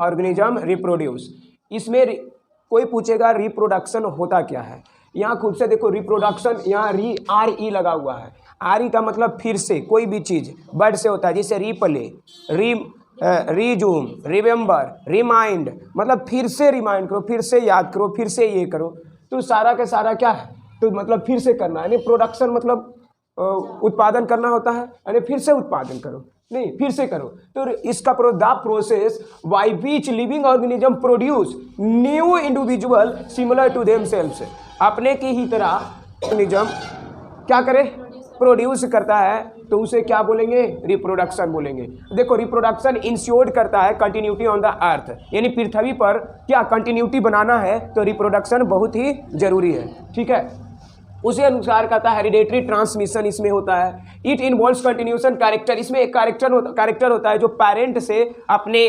Organism reproduce. इसमें कोई पूछेगा रिप्रोडक्शन होता क्या है, यहाँ खुद से देखो रिप्रोडक्शन, यहाँ RE लगा हुआ है। RE का मतलब फिर से कोई भी चीज़ वर्ड से होता है, जैसे रीप्ले, रिज्यूम, रिमेंबर, रिमाइंड, मतलब फिर से रिमाइंड करो, फिर से याद करो, फिर से ये करो। तो सारा का सारा क्या है, तो मतलब फिर से करना, यानी प्रोडक्शन मतलब उत्पादन करना होता है, यानी फिर से उत्पादन करो, नहीं फिर से करो। तो इसका the process by which living organism produce new individual similar to themselves, अपने की ही तरह ऑर्गेनिज्म क्या करे, प्रोड्यूस करता है, तो उसे क्या बोलेंगे, रिप्रोडक्शन बोलेंगे। देखो रिप्रोडक्शन इंश्योर्ड करता है कंटिन्यूटी ऑन द अर्थ, यानी पृथ्वी पर क्या कंटिन्यूटी बनाना है तो रिप्रोडक्शन बहुत ही जरूरी है, ठीक है। उसी अनुसार कहता है हेरिडेटरी ट्रांसमिशन इसमें होता है। इट इन्वॉल्व्स कंटिन्यूशन कैरेक्टर, इसमें एक कैरेक्टर होता है जो पेरेंट से अपने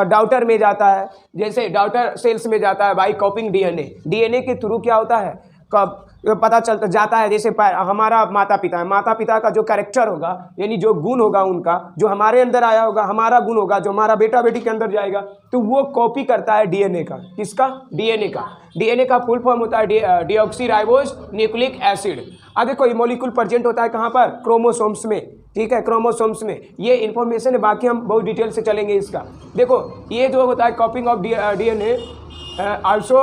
डॉटर में जाता है, जैसे डॉटर सेल्स में जाता है बाई कॉपिंग डीएनए के थ्रू क्या होता है, कब पता चलता जाता है, जैसे हमारा माता पिता है, माता पिता का जो कैरेक्टर होगा यानी जो गुण होगा उनका, जो हमारे अंदर आया होगा हमारा गुण होगा, जो हमारा बेटा बेटी के अंदर जाएगा, तो वो कॉपी करता है डीएनए का। किसका, डीएनए का। डीएनए का फुल फॉर्म होता है डीऑक्सीराइबोज न्यूक्लिक एसिड। अब देखो ये मॉलिक्यूल प्रेजेंट होता है कहाँ पर, क्रोमोसोम्स में, ठीक है, क्रोमोसोम्स में। ये इन्फॉर्मेशन है, बाकी हम बहुत डिटेल से चलेंगे इसका। देखो ये जो होता है कॉपिंग of DNA also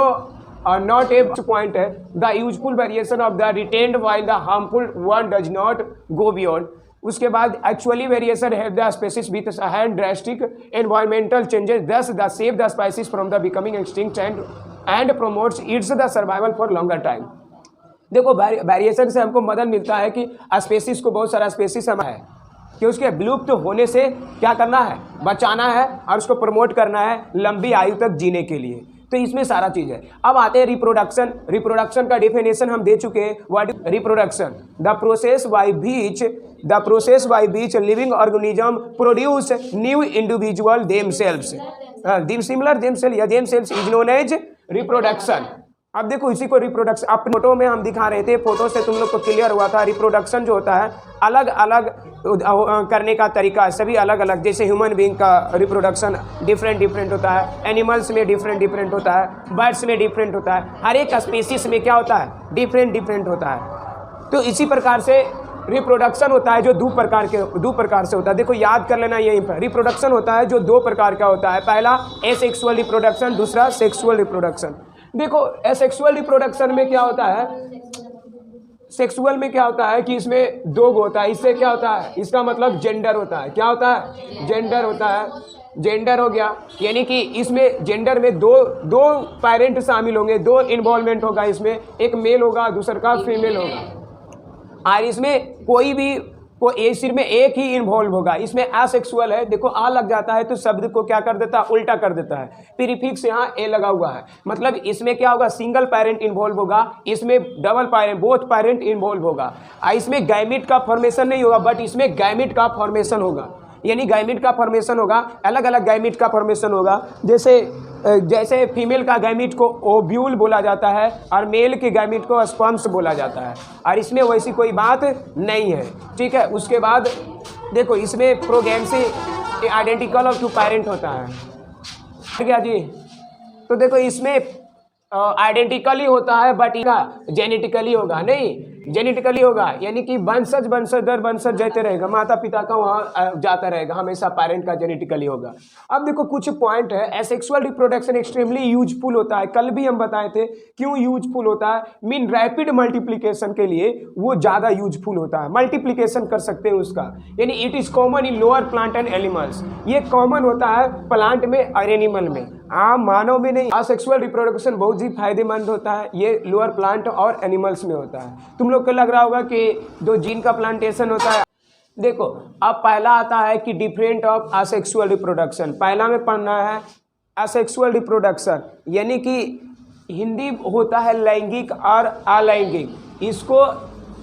not a point है, the useful variation of the retained while the harmful one does not go beyond। उसके बाद actually variation have the species with hand drastic environmental changes, thus the save the species from the becoming extinct and promotes its the survival for longer time। देखो variation से हमको मदद मिलता है कि species को, बहुत सारा स्पेसीज हमारा है कि उसके विलुप्त होने से क्या करना है, बचाना है और उसको प्रमोट करना है लंबी आयु तक जीने के लिए। तो इसमें सारा चीज है। अब आते हैं रिप्रोडक्शन। रिप्रोडक्शन का डेफिनेशन हम दे चुके हैं। What is reproduction, the process by which living organism produce new individual themselves similar themselves is known as reproduction. अब देखो इसी को रिप्रोडक्शन, अब फोटो में हम दिखा रहे थे, फोटो से तुम लोग को क्लियर हुआ था। रिप्रोडक्शन जो होता है अलग अलग करने का तरीका है, सभी अलग अलग। जैसे ह्यूमन बीइंग का रिप्रोडक्शन डिफरेंट होता है, एनिमल्स में डिफरेंट होता है, बर्ड्स में डिफरेंट होता है, हर एक स्पीसीज में क्या होता है, डिफरेंट होता है। तो इसी प्रकार से रिप्रोडक्शन होता है जो दो प्रकार से होता है। देखो याद कर लेना यहीं पर, रिप्रोडक्शन होता है जो दो प्रकार का होता है। पहला एसेक्सुअल रिप्रोडक्शन, दूसरा सेक्सुअल रिप्रोडक्शन। देखो एसेक्सुअल रिप्रोडक्शन में क्या होता है, सेक्सुअल में क्या होता है कि इसमें दो होता है। इससे क्या होता है, इसका मतलब जेंडर होता है। क्या होता है, जेंडर होता है। जेंडर हो गया, यानी कि इसमें जेंडर में दो पेरेंट शामिल होंगे, दो इन्वॉल्वमेंट होगा। इसमें एक मेल होगा, दूसरा का फीमेल होगा। और इसमें कोई भी सिर्फ में एक ही इन्वॉल्व होगा। इसमें असेक्सुअल है, देखो आ लग जाता है तो शब्द को क्या कर देता है, उल्टा कर देता है। प्रीफिक्स यहाँ ए लगा हुआ है, मतलब इसमें क्या होगा, सिंगल पेरेंट इन्वॉल्व होगा, इसमें double parent, both parent involve होगा। इसमें गैमिट का फॉर्मेशन नहीं होगा, बट इसमें गैमिट का फॉर्मेशन होगा। यानी गैमिट का फॉर्मेशन होगा, अलग अलग गैमिट का फॉर्मेशन होगा। जैसे फीमेल का गैमिट को ओव्यूल बोला जाता है और मेल के गैमिट को स्पर्म्स बोला जाता है। और इसमें वैसी कोई बात नहीं है, ठीक है। उसके बाद देखो इसमें प्रोगेंसी आइडेंटिकल ऑफ टू पेरेंट होता है, ठीक है जी। तो देखो इसमें आइडेंटिकली होता है, बट इसका जेनेटिकली होगा, नहीं जेनेटिकली होगा, यानी कि वंशज दर वंशज जाते रहेगा, माता पिता का वहाँ जाता रहेगा, हमेशा पेरेंट का जेनेटिकली होगा। अब देखो कुछ पॉइंट है, एसेक्सुअल रिप्रोडक्शन एक्सट्रीमली यूजफुल होता है। कल भी हम बताए थे क्यों यूजफुल होता है, मीन रैपिड मल्टीप्लीकेशन के लिए वो ज़्यादा यूजफुल होता है, मल्टीप्लीकेशन कर सकते हैं उसका। यानी it is common in lower plant and animals, ये कॉमन होता है प्लांट में और एनिमल में, आम मानव में नहीं। असेक्सुअल रिप्रोडक्शन बहुत ही फायदेमंद होता है, ये लोअर प्लांट और एनिमल्स में होता है। तुम लोग को लग रहा होगा कि जो जीन का प्लांटेशन होता है। देखो अब पहला आता है कि डिफरेंट ऑफ असेक्सुअल रिप्रोडक्शन। पहला में पढ़ना है असेक्सुअल रिप्रोडक्शन, यानी कि हिंदी होता है लैंगिक और अलैंगिक। इसको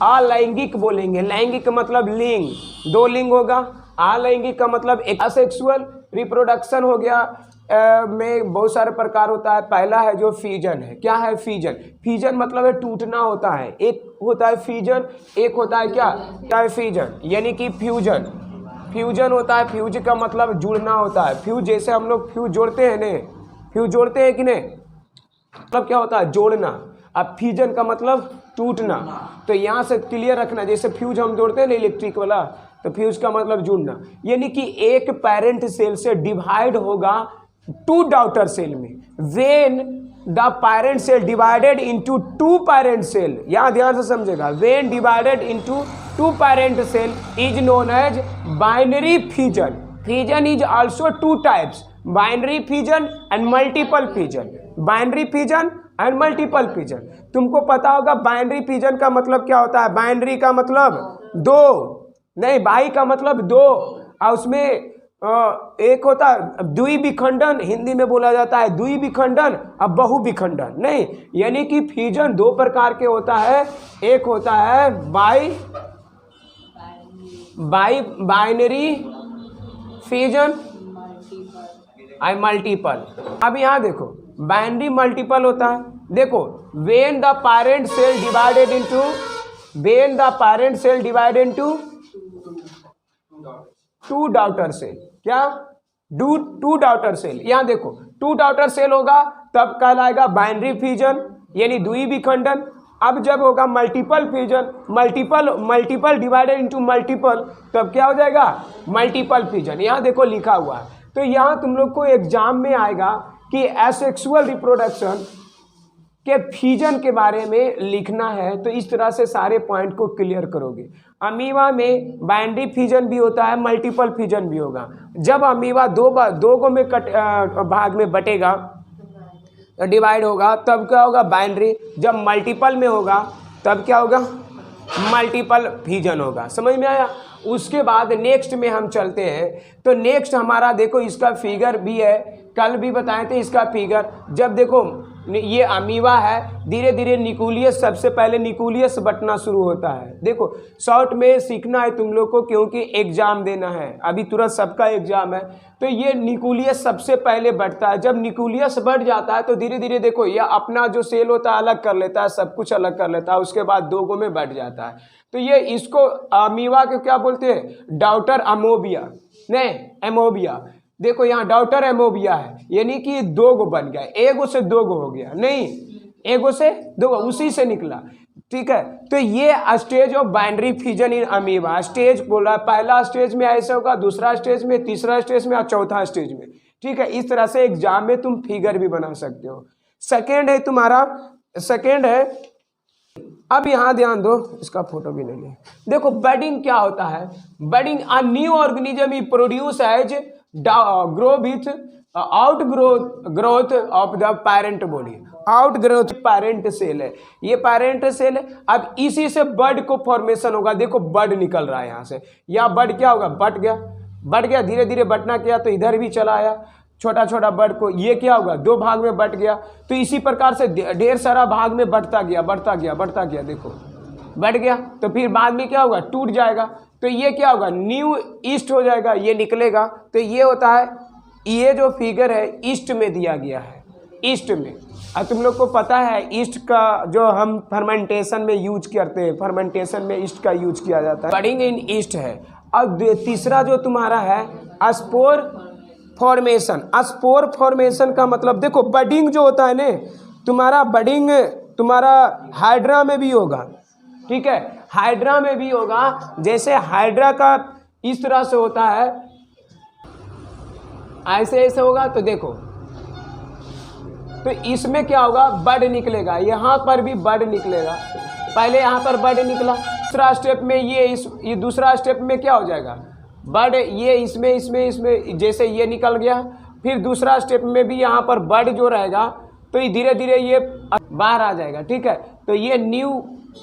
अलैंगिक बोलेंगे, लैंगिक मतलब लिंग, दो लिंग होगा। अलैंगिक का मतलब एक असेक्सुअल रिप्रोडक्शन हो गया में बहुत सारे प्रकार होता है। पहला है जो फ्यूजन है। क्या है फ्यूजन, फ्यूजन मतलब है टूटना होता है। एक होता है फ्यूजन, एक होता है क्या है फ्यूजन, यानी कि फ्यूजन। फ्यूजन होता है, फ्यूज का मतलब जुड़ना होता है। फ्यूज जैसे हम लोग फ्यूज जोड़ते हैं ने, फ्यूज जोड़ते हैं कि नहीं, मतलब क्या होता है जोड़ना। अब फ्यूजन का मतलब टूटना। तो यहाँ से क्लियर रखना, जैसे फ्यूज हम जोड़ते हैं ना इलेक्ट्रिक वाला, तो फ्यूज का मतलब जुड़ना, यानी कि एक पेरेंट सेल से डिवाइड होगा 2 डॉटर सेल में। When the parent cell divided into 2 parent cell, यहाँ ध्यान से समझेगा, when divided into 2 parent cell is known as binary fusion. Fusion is also 2 types, binary fusion and multiple fusion. Binary fusion and multiple fusion. तुमको पता होगा binary fusion का मतलब क्या होता है। बाइनरी का मतलब 2, नहीं बाई का मतलब 2, और उसमें एक होता है द्विविखंडन, हिंदी में बोला जाता है द्विविखंडन और बहुविखंडन। नहीं, यानी कि फ्यूजन 2 प्रकार के होता है। एक होता है बाइनरी फ्यूजन और मल्टीपल। अब यहाँ देखो बाइनरी मल्टीपल होता है। देखो when the parent cell divided into 2 daughter cell, क्या 2 डॉटर सेल। यहाँ देखो 2 डॉटर सेल होगा तब कहलाएगा बाइनरी फ्यूजन, यानी द्विविखंडन। अब जब होगा multiple fusion, multiple divided into multiple, तब क्या हो जाएगा मल्टीपल फ्यूजन। यहाँ देखो लिखा हुआ है। तो यहाँ तुम लोग को एग्जाम में आएगा कि एसेक्सुअल रिप्रोडक्शन के फ्यूजन के बारे में लिखना है, तो इस तरह से सारे पॉइंट को क्लियर करोगे। अमीबा में बाइनरी फ्यूजन भी होता है, मल्टीपल फ्यूजन भी होगा। जब अमीबा दो गो में भाग में बटेगा, डिवाइड होगा, तब क्या होगा बाइनरी। जब मल्टीपल में होगा तब क्या होगा मल्टीपल फ्यूजन होगा। समझ में आया। उसके बाद नेक्स्ट में हम चलते हैं। तो नेक्स्ट हमारा देखो इसका फिगर भी है, कल भी बताए थे इसका फिगर। जब देखो ये अमीबा है, धीरे धीरे न्यूक्लियस, सबसे पहले न्यूक्लियस बटना शुरू होता है। देखो शॉर्ट में सीखना है तुम लोग को, क्योंकि एग्जाम देना है, अभी तुरंत सबका एग्जाम है। तो ये न्यूक्लियस सबसे पहले बढ़ता है। जब न्यूक्लियस बढ़ जाता है तो धीरे धीरे देखो ये अपना जो सेल होता है अलग कर लेता है, सब कुछ अलग कर लेता है, उसके बाद 2 गो में बढ़ जाता है। तो ये इसको अमीबा के क्या बोलते हैं, डॉटर अमोबिया, नहीं एमोबिया। देखो यहाँ डॉटर एमोबिया है, यानी कि 2 गो बन गया, एगो से 2 गो हो गया, नहीं एगो से 2 गो, उसी से निकला। ठीक है, तो ये stage of binary fusion in amoeba. Stage बोल रहा है, पहला स्टेज में ऐसे होगा, दूसरा स्टेज में, तीसरा स्टेज में और चौथा स्टेज में। ठीक है, इस तरह से एग्जाम में तुम फिगर भी बना सकते हो। सेकेंड है तुम्हारा, सेकेंड है, अब यहाँ ध्यान दो, इसका फोटो भी नहीं है। देखो बडिंग क्या होता है। Budding a new organism is produce as grow with outgrowth of the parent body. Outgrowth parent cell है, ये पेरेंट सेल है। अब इसी से बड को फॉर्मेशन होगा। देखो बड निकल रहा है यहाँ से, या बड क्या होगा, बढ़ गया, धीरे धीरे बढ़ना किया तो इधर भी चला आया छोटा छोटा बड को, ये क्या होगा 2 भाग में बट गया। तो इसी प्रकार से ढेर सारा भाग में बढ़ता गया, देखो बढ़ गया। तो फिर बाद में क्या होगा, टूट जाएगा। तो ये क्या होगा, न्यू ईस्ट हो जाएगा, ये निकलेगा। तो ये होता है, ये जो फिगर है ईस्ट में दिया गया है, ईस्ट में। अब तुम लोग को पता है ईस्ट का जो हम फर्मेंटेशन में यूज करते हैं, फर्मेंटेशन में ईस्ट का यूज किया जाता है। बडिंग इन ईस्ट है। अब तीसरा जो तुम्हारा है स्पोर फॉर्मेशन। स्पोर फॉर्मेशन का मतलब देखो बडिंग जो होता है ना, तुम्हारा बडिंग तुम्हारा हाइड्रा में भी होगा। ठीक है, हाइड्रा में भी होगा। जैसे हाइड्रा का इस तरह से होता है, ऐसे ऐसे होगा। तो देखो, तो इसमें क्या होगा, बड निकलेगा, यहाँ पर भी बड निकलेगा। पहले यहाँ पर बड निकला, दूसरा स्टेप में ये दूसरा स्टेप में क्या हो जाएगा, बड ये इसमें जैसे ये निकल गया। फिर दूसरा स्टेप में भी यहाँ पर बड जो रहेगा, तो ये धीरे धीरे ये बाहर आ जाएगा। ठीक है, तो ये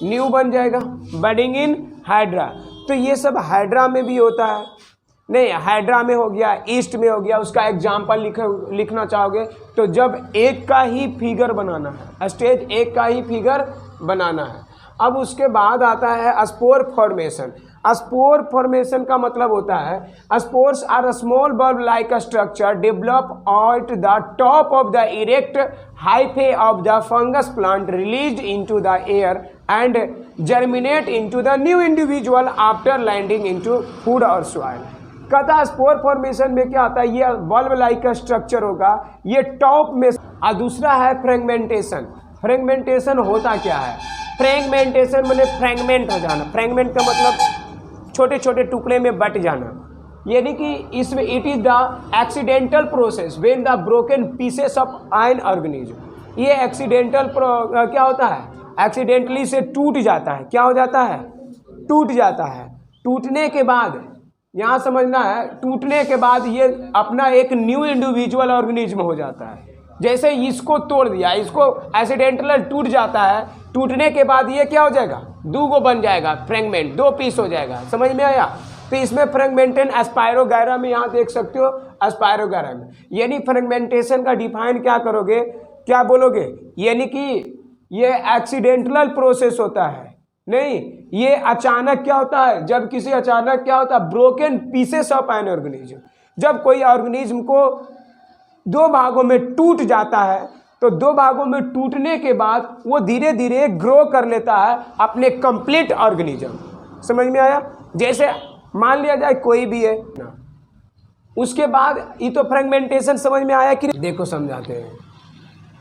न्यू बन जाएगा, बडिंग इन हाइड्रा। तो ये सब हाइड्रा में भी होता है। नहीं, हाइड्रा में हो गया, ईस्ट में हो गया। उसका एग्जाम्पल लिखना चाहोगे तो जब एक का ही फिगर बनाना है, स्टेज एक का ही फिगर बनाना है। अब उसके बाद आता है स्पोर फॉर्मेशन। स्पोर फॉर्मेशन का मतलब होता है, spores are a small bulb like structure develop at the top of the erect hyphae of the fungus plant released into the air and germinate into the new individual after landing into food और soil. कहता spore formation में क्या होता है, ये bulb like का structure होगा, ये टॉप में। और दूसरा है फ्रेगमेंटेशन। फ्रेगमेंटेशन होता क्या है, फ्रेगमेंटेशन माने फ्रेगमेंट हो जाना। फ्रेगमेंट का मतलब छोटे छोटे टुकड़े में बट जाना, यानी कि इसमें it is the accidental process when the broken pieces of an organism. ये एक्सीडेंटल क्या होता है, एक्सीडेंटली से टूट जाता है। क्या हो जाता है, टूट जाता है। टूटने के बाद यहाँ समझना है, टूटने के बाद ये अपना एक न्यू इंडिविजुअल ऑर्गेनिज्म हो जाता है। जैसे इसको तोड़ दिया, इसको एक्सीडेंटल टूट जाता है, टूटने के बाद ये क्या हो जाएगा, दो गो बन जाएगा, फ्रेगमेंट, दो पीस हो जाएगा। समझ में आया। तो इसमें फ्रेगमेंटेशन एस्पायरोगैरा में यहाँ देख सकते हो, एस्पायरोगैरा में, यानी फ्रेगमेंटेशन का डिफाइन क्या करोगे, क्या बोलोगे, यानी कि ये एक्सीडेंटल प्रोसेस होता है, नहीं ये अचानक क्या होता है, जब किसी अचानक क्या होता है, broken pieces of an organism. जब कोई ऑर्गेनिज्म को दो भागों में टूट जाता है, तो दो भागों में टूटने के बाद वो धीरे धीरे ग्रो कर लेता है अपने कंप्लीट ऑर्गेनिज्म। समझ में आया। जैसे मान लिया जाए कोई भी है ना, उसके बाद ये तो फ्रेगमेंटेशन समझ में आया कि देखो समझाते हैं।